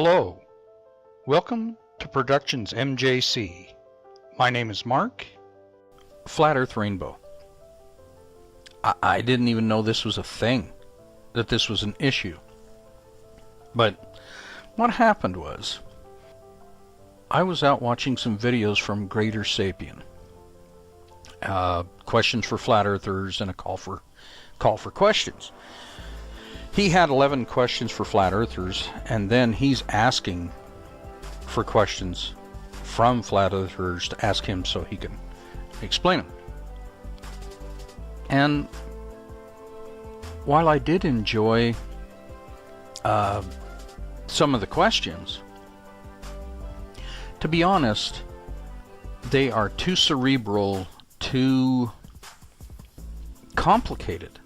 Hello, welcome to Productions MJC. My name is Mark. Flat Earth Rainbow. I didn't even know this was a thing, that this was an issue. But what happened was, I was out watching some videos from Greater Sapien. Questions for flat earthers and a call for questions. He had 11 questions for flat earthers, and then he's asking for questions from flat earthers to ask him so he can explain them. And while I did enjoy some of the questions, to be honest, they are too cerebral, too complicated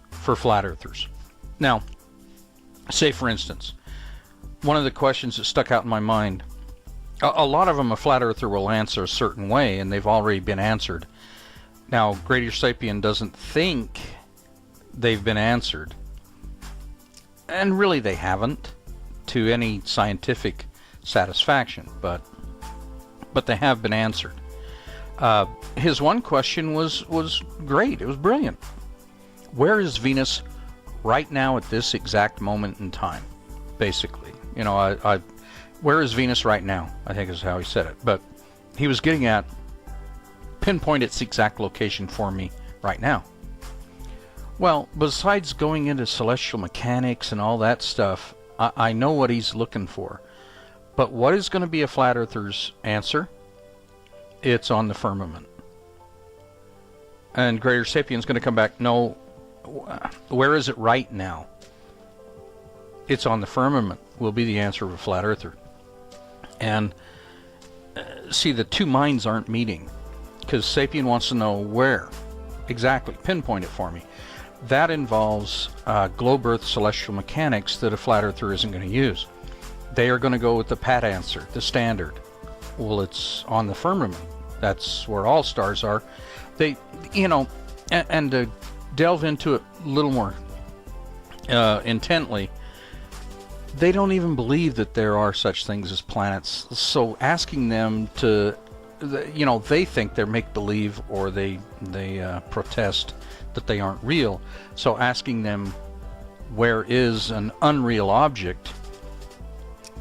for flat earthers. Now, say for instance, one of the questions that stuck out in my mind, a lot of them a flat earther will answer a certain way, and they've already been answered. Now, Greater Sapien doesn't think they've been answered, and really they haven't to any scientific satisfaction, but they have been answered. His one question was great. It was brilliant. Where is Venus right now at this exact moment in time? Basically, you know, where is Venus right now? I think is how he said it. But he was getting at pinpoint its exact location for me right now. Well, besides going into celestial mechanics and all that stuff, I know what he's looking for. But what is going to be a flat earther's answer? It's on the firmament. And Greater Sapien's going to come back, no, where is it right now? It's on the firmament will be the answer of a flat earther. And see, the two minds aren't meeting, because Sapien wants to know where exactly, pinpoint it for me. That involves globe earth celestial mechanics that a flat earther isn't going to use. They are going to go with the pat answer, the standard. Well, it's on the firmament. That's where all stars are. They, you know, and to delve into it a little more intently, they don't even believe that there are such things as planets. So asking them to, you know, they think they're make-believe, or they protest that they aren't real. So asking them where is an unreal object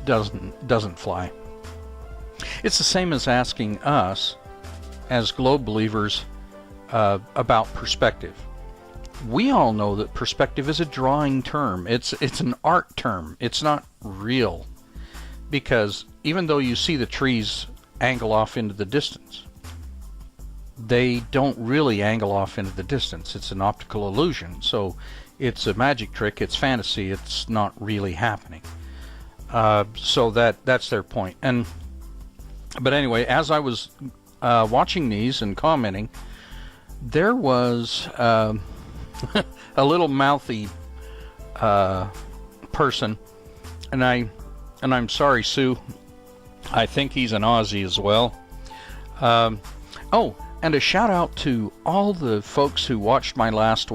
doesn't fly. It's the same as asking us as globe believers about perspective. We all know that perspective is a drawing term. It's an art term. It's not real, because even though you see the trees angle off into the distance, they don't really angle off into the distance. It's an optical illusion. So it's a magic trick. It's fantasy. It's not really happening. So that's their point. But anyway, as I was watching these and commenting, there was a little mouthy person, and I'm sorry, Sue. I think he's an Aussie as well. Oh, and a shout out to all the folks who watched my last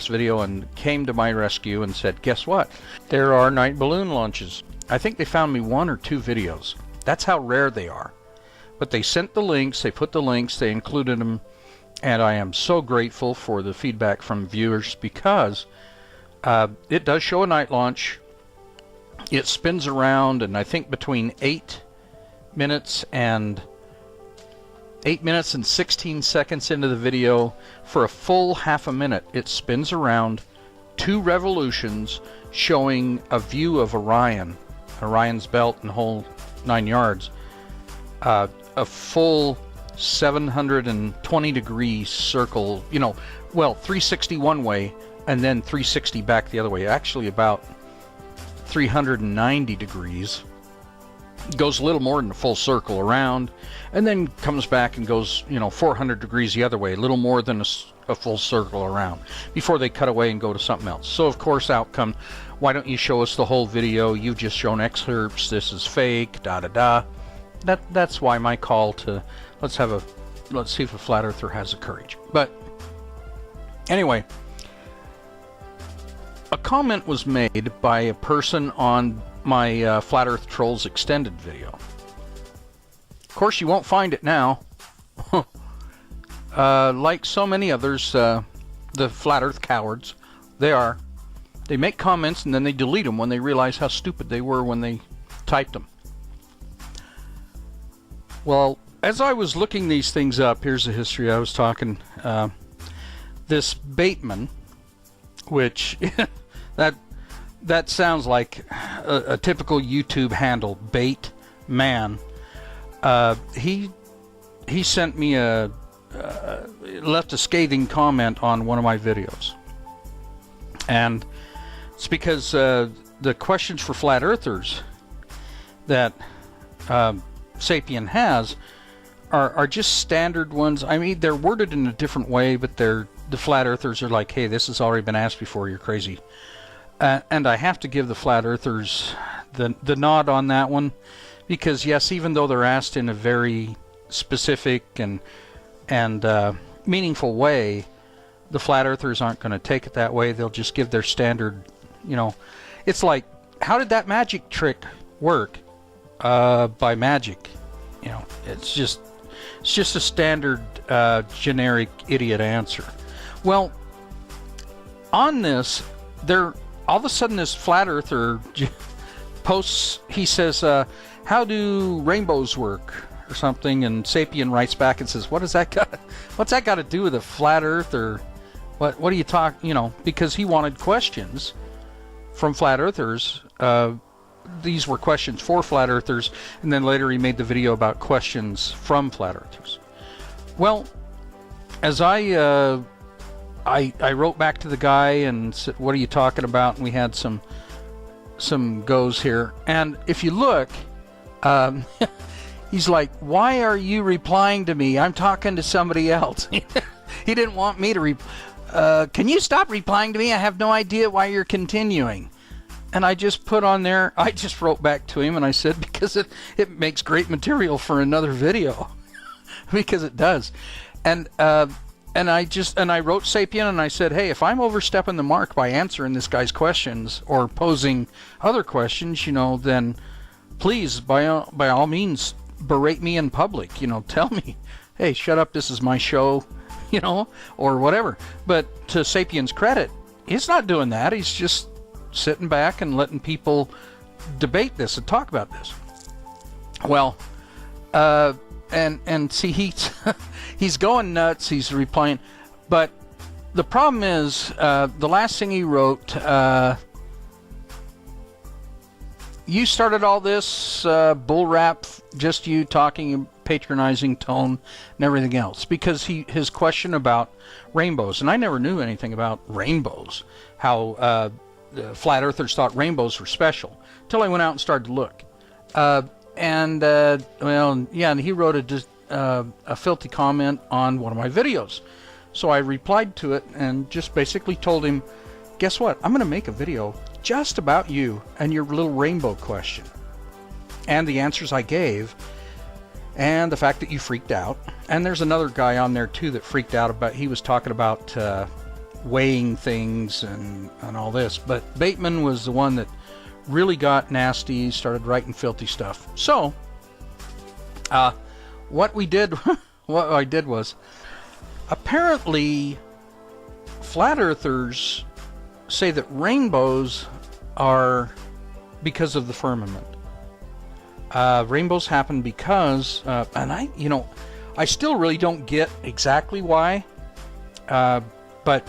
video and came to my rescue and said, guess what? There are night balloon launches. I think they found me 1 or 2 videos. That's how rare they are. But they sent the links, they put the links, they included them, and I am so grateful for the feedback from viewers, because it does show a night launch. It spins around, and I think between 8 minutes and 16 seconds into the video, for a full half a minute, it spins around 2 revolutions, showing a view of Orion's belt and whole 9 yards. A full 720 degree circle, you know, well, 360 one way and then 360 back the other way, actually about 390 degrees. Goes a little more than a full circle around, and then comes back and goes, you know, 400 degrees the other way, a little more than a full circle around, before they cut away and go to something else. So of course, out come, why don't you show us the whole video? You've just shown excerpts. This is fake. Da da da. That's why my call to let's see if a flat earther has the courage. But anyway, a comment was made by a person on my Flat Earth Trolls extended video. Of course, you won't find it now. Like so many others, the Flat Earth cowards, they make comments and then they delete them when they realize how stupid they were when they typed them. Well, as I was looking these things up, here's the history. I was talking, this Bateman, which that sounds like a typical YouTube handle, Bait Man. He sent me left a scathing comment on one of my videos, and it's because the questions for flat earthers that Sapien has are just standard ones. I mean, they're worded in a different way, but the flat earthers are like, hey, this has already been asked before, you're crazy. And I have to give the flat earthers the nod on that one, because yes, even though they're asked in a very specific and meaningful way, the flat earthers aren't going to take it that way. They'll just give their standard, you know, it's like, how did that magic trick work? By magic. You know, it's just a standard generic idiot answer. Well, on this, all of a sudden this flat earther posts, he says, how do rainbows work or something, and Sapien writes back and says, what's that got to do with a flat earth, or what are you talking, you know, because he wanted questions from flat earthers. These were questions for flat earthers, and then later he made the video about questions from flat earthers. Well, as I wrote back to the guy and said, what are you talking about? And we had some goes here. And if you look, he's like, why are you replying to me? I'm talking to somebody else. He didn't want me to can you stop replying to me? I have no idea why you're continuing. And I just put on there, I just wrote back to him and I said, because it makes great material for another video. Because it does. And I wrote Sapien and I said, hey, if I'm overstepping the mark by answering this guy's questions or posing other questions, you know, then please, by all means, berate me in public. You know, tell me, hey, shut up, this is my show, you know, or whatever. But to Sapien's credit, he's not doing that. He's just sitting back and letting people debate this and talk about this. Well, and see, he's going nuts. He's replying, but the problem is the last thing he wrote. You started all this bull rap, just you talking, patronizing tone, and everything else. Because his question about rainbows, and I never knew anything about rainbows. How the flat earthers thought rainbows were special until I went out and started to look. Well, yeah, and he wrote a filthy comment on one of my videos. So I replied to it and just basically told him, guess what? I'm going to make a video just about you and your little rainbow question. And the answers I gave, and the fact that you freaked out. And there's another guy on there too that freaked out about, he was talking about weighing things and all this. But Bateman was the one that really got nasty, started writing filthy stuff. So, what I did was, apparently, flat earthers say that rainbows are because of the firmament. Rainbows happen because, and I still really don't get exactly why, but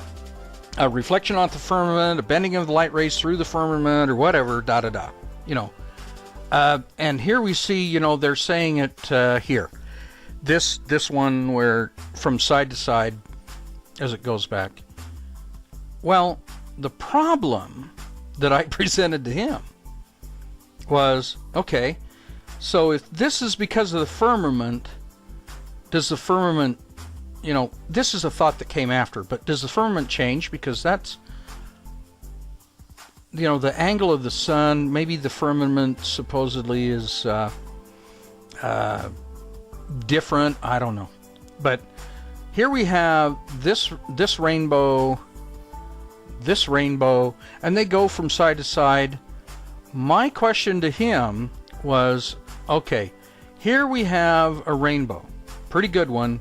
a reflection off the firmament, a bending of the light rays through the firmament, or whatever, and here we see, they're saying it here. This one where from side to side as it goes back. Well, the problem that I presented to him was, okay, so if this is because of the firmament, does the firmament, this is a thought that came after, but does the firmament change? Because that's, the angle of the sun, maybe the firmament supposedly is different, I don't know. But here we have this rainbow, and they go from side to side. my question to him was, okay, here we have a rainbow, pretty good one.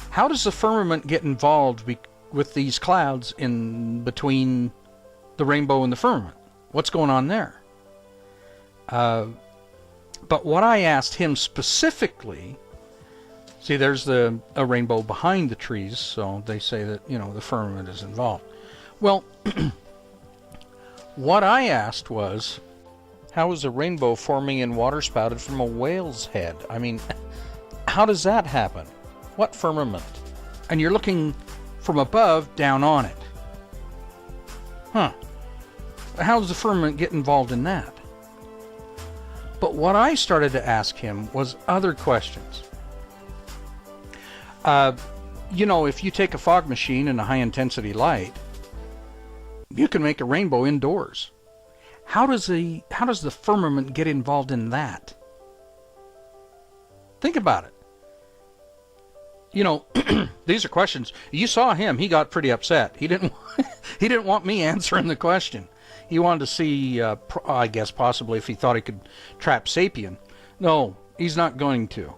How does the firmament get involved with these clouds in between the rainbow and the firmament? What's going on there? But what I asked him specifically, see, there's a rainbow behind the trees, so they say that, you know, the firmament is involved. Well, what I asked was, how is a rainbow forming in water spouted from a whale's head? I mean, how does that happen? What firmament? And you're looking from above down on it. Huh. How does the firmament get involved in that? But what I started to ask him was other questions. You know, if you take a fog machine and a high intensity light, you can make a rainbow indoors. How does the firmament get involved in that? Think about it. You know, these are questions. You saw him. He got pretty upset. He didn't want me answering the question. He wanted to see, I guess, possibly if he thought he could trap Sapien. No, he's not going to.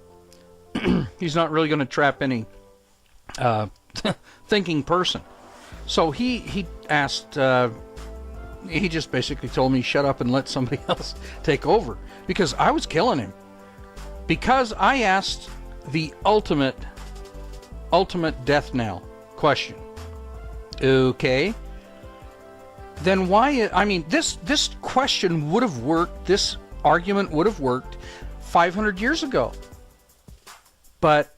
He's not really going to trap any thinking person. So he asked, he just basically told me, shut up and let somebody else take over. Because I was killing him. Because I asked the ultimate death knell question. Okay. Then why, I mean, this question would have worked, this argument would have worked 500 years ago. But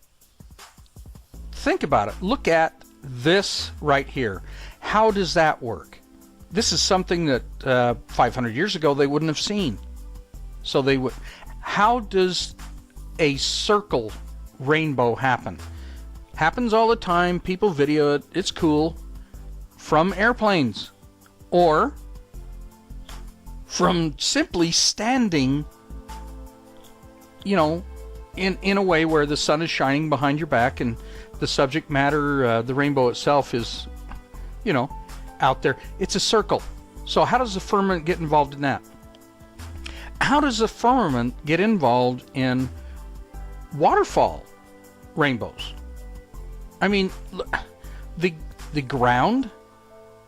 think about it. Look at this right here. How does that work? This is something that 500 years ago they wouldn't have seen. So they would. How does a circle rainbow happen? Happens all the time. People video it. It's cool. From airplanes. Or from simply standing, you know, in a way where the sun is shining behind your back and the subject matter, the rainbow itself is, you know, out there. It's a circle. So how does the firmament get involved in that? How does the firmament get involved in waterfall rainbows? I mean, the ground.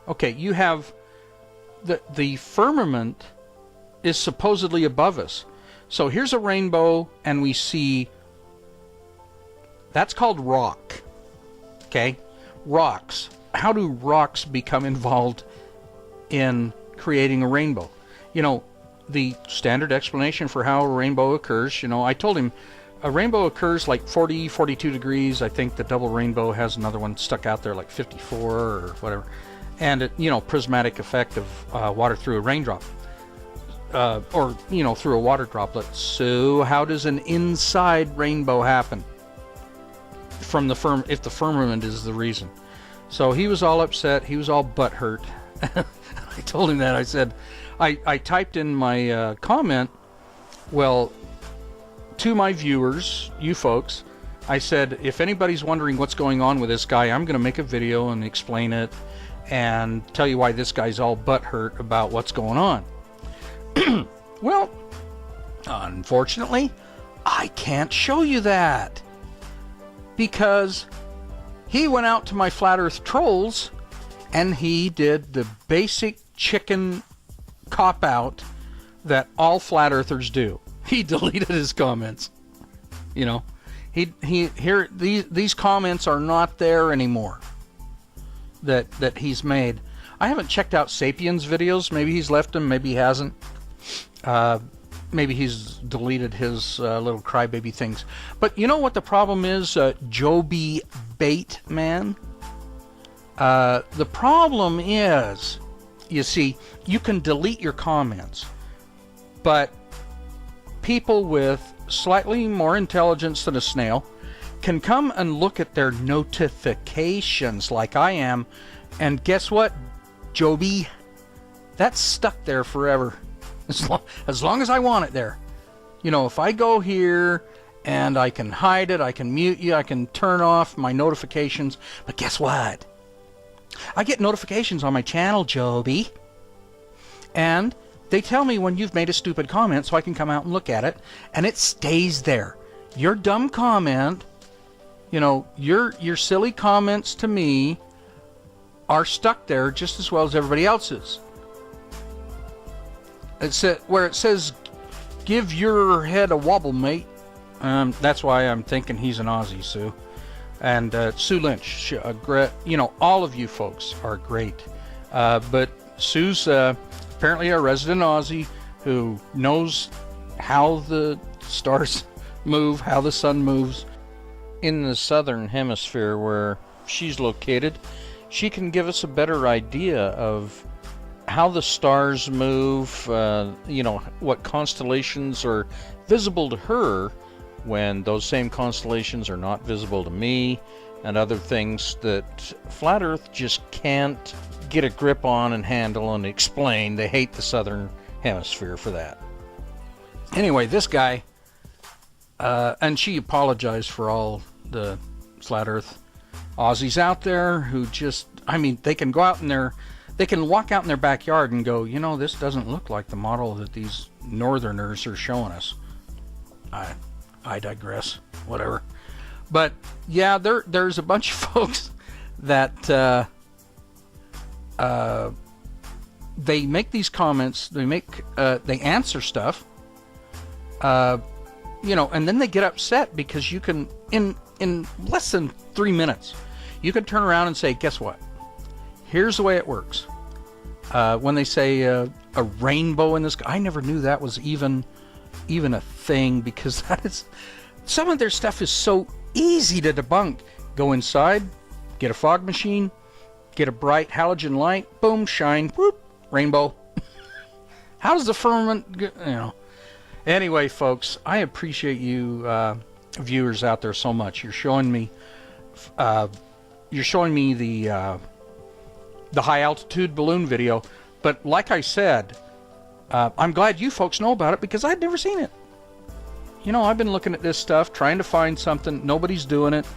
Okay, you have the firmament is supposedly above us. So here's a rainbow, and we see, that's called rock. Okay, rocks. How do rocks become involved in creating a rainbow? You know, the standard explanation for how a rainbow occurs, you know, I told him a rainbow occurs like 40, 42 degrees. I think the double rainbow has another one stuck out there like 54 or whatever. And it, you know, prismatic effect of water through a raindrop, or, you know, through a water droplet. So how does an inside rainbow happen from the if the firmament is the reason? So he was all upset. He was all butthurt. I told him that. I said, I typed in my comment, well, to my viewers, you folks, I said, if anybody's wondering what's going on with this guy, I'm going to make a video and explain it and tell you why this guy's all butthurt about what's going on. Well, unfortunately, I can't show you that because he went out to my Flat Earth trolls and he did the basic chicken cop-out that all Flat Earthers do. He deleted his comments. You know, these comments are not there anymore that he's made. I haven't checked out Sapien's videos. Maybe he's left them, maybe he hasn't. Maybe he's deleted his little crybaby things. But you know what the problem is, Joby Bait Man? The problem is, you see, you can delete your comments, but people with slightly more intelligence than a snail can come and look at their notifications like I am, and guess what, Joby? That's stuck there forever. As long as I want it there. You know, if I go here and I can hide it, I can mute you, I can turn off my notifications, but guess what? I get notifications on my channel, Joby. And They tell me when you've made a stupid comment so I can come out and look at it, and it stays there. Your dumb comment, you know, your silly comments to me are stuck there just as well as everybody else's. It's where it says, give your head a wobble, mate. That's why I'm thinking he's an Aussie, Sue. And Sue Lynch, you know, all of you folks are great. But Sue's apparently a resident Aussie who knows how the stars move, how the sun moves. In the southern hemisphere where she's located, she can give us a better idea of how the stars move, you know, what constellations are visible to her when those same constellations are not visible to me, and other things that Flat Earth just can't get a grip on and handle and explain. They hate the southern hemisphere for that. Anyway, this guy, and she apologized for all the Flat Earth Aussies out there who just, I mean, they can go out in their, they can walk out in their backyard and go, you know, this doesn't look like the model that these northerners are showing us. I digress, whatever. But yeah, there's a bunch of folks that they make these comments, they answer stuff, you know, and then they get upset because you can, in less than 3 minutes, you can turn around and say, guess what? Here's the way it works. When they say a rainbow in the sky, I never knew that was even a thing, because that is, some of their stuff is so easy to debunk. Go inside, get a fog machine, get a bright halogen light, boom, shine, whoop, rainbow. How does the firmament, you know? Anyway, folks, I appreciate you viewers out there so much. You're showing me the high altitude balloon video, but like I said, I'm glad you folks know about it, because I'd never seen it. You know, I've been looking at this stuff, trying to find something. Nobody's doing it.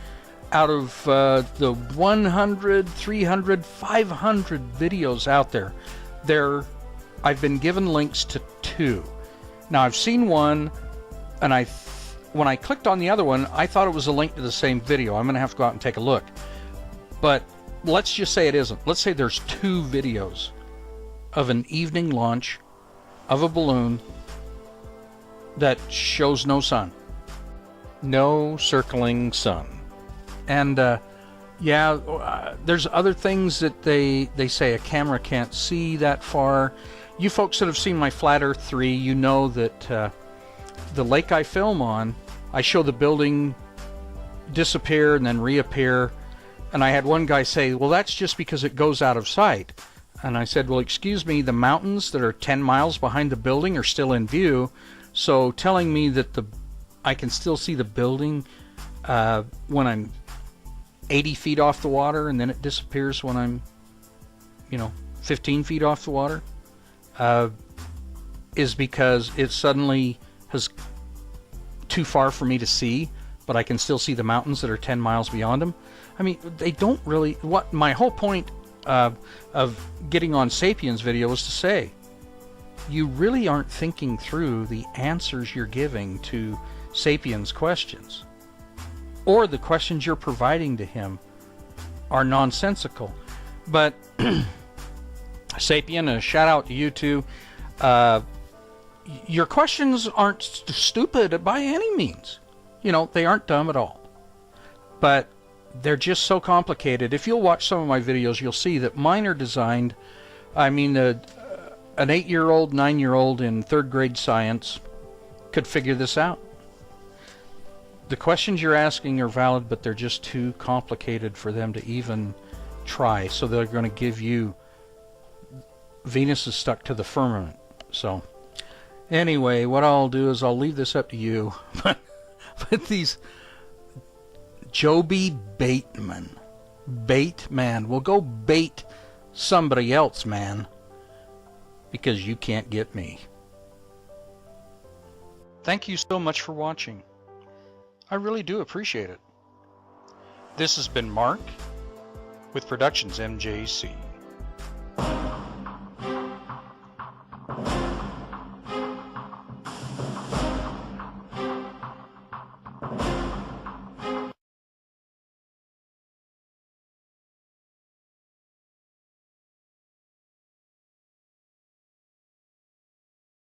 Out of the 100, 300, 500 videos out there, I've been given links to 2. Now, I've seen one, and when I clicked on the other one, I thought it was a link to the same video. I'm going to have to go out and take a look. But let's just say it isn't. Let's say there's 2 videos of an evening launch of a balloon that shows no sun. No circling sun. And there's other things that they say a camera can't see that far. You folks that have seen my Flat Earth 3, you know that the lake I film on, I show the building disappear and then reappear. And I had one guy say, well, that's just because it goes out of sight. And I said, well, excuse me, the mountains that are 10 miles behind the building are still in view. So telling me that I can still see the building when I'm 80 feet off the water, and then it disappears when I'm, 15 feet off the water, is because it suddenly has too far for me to see, but I can still see the mountains that are 10 miles beyond them. I mean, they don't really, what my whole point of getting on Sapiens video was to say, you really aren't thinking through the answers you're giving to Sapiens' questions, or the questions you're providing to him are nonsensical. But Sapien, a shout out to you too. Your questions aren't stupid by any means. They aren't dumb at all. But they're just so complicated. If you'll watch some of my videos, you'll see that mine are designed, an 8-year-old, 9-year-old in 3rd grade science could figure this out. The questions you're asking are valid, but they're just too complicated for them to even try. So they're going to give you Venus is stuck to the firmament. So anyway, what I'll do is I'll leave this up to you. But these Joby Bateman, will go bait somebody else, man, because you can't get me. Thank you so much for watching. I really do appreciate it. This has been Mark with Productions MJC.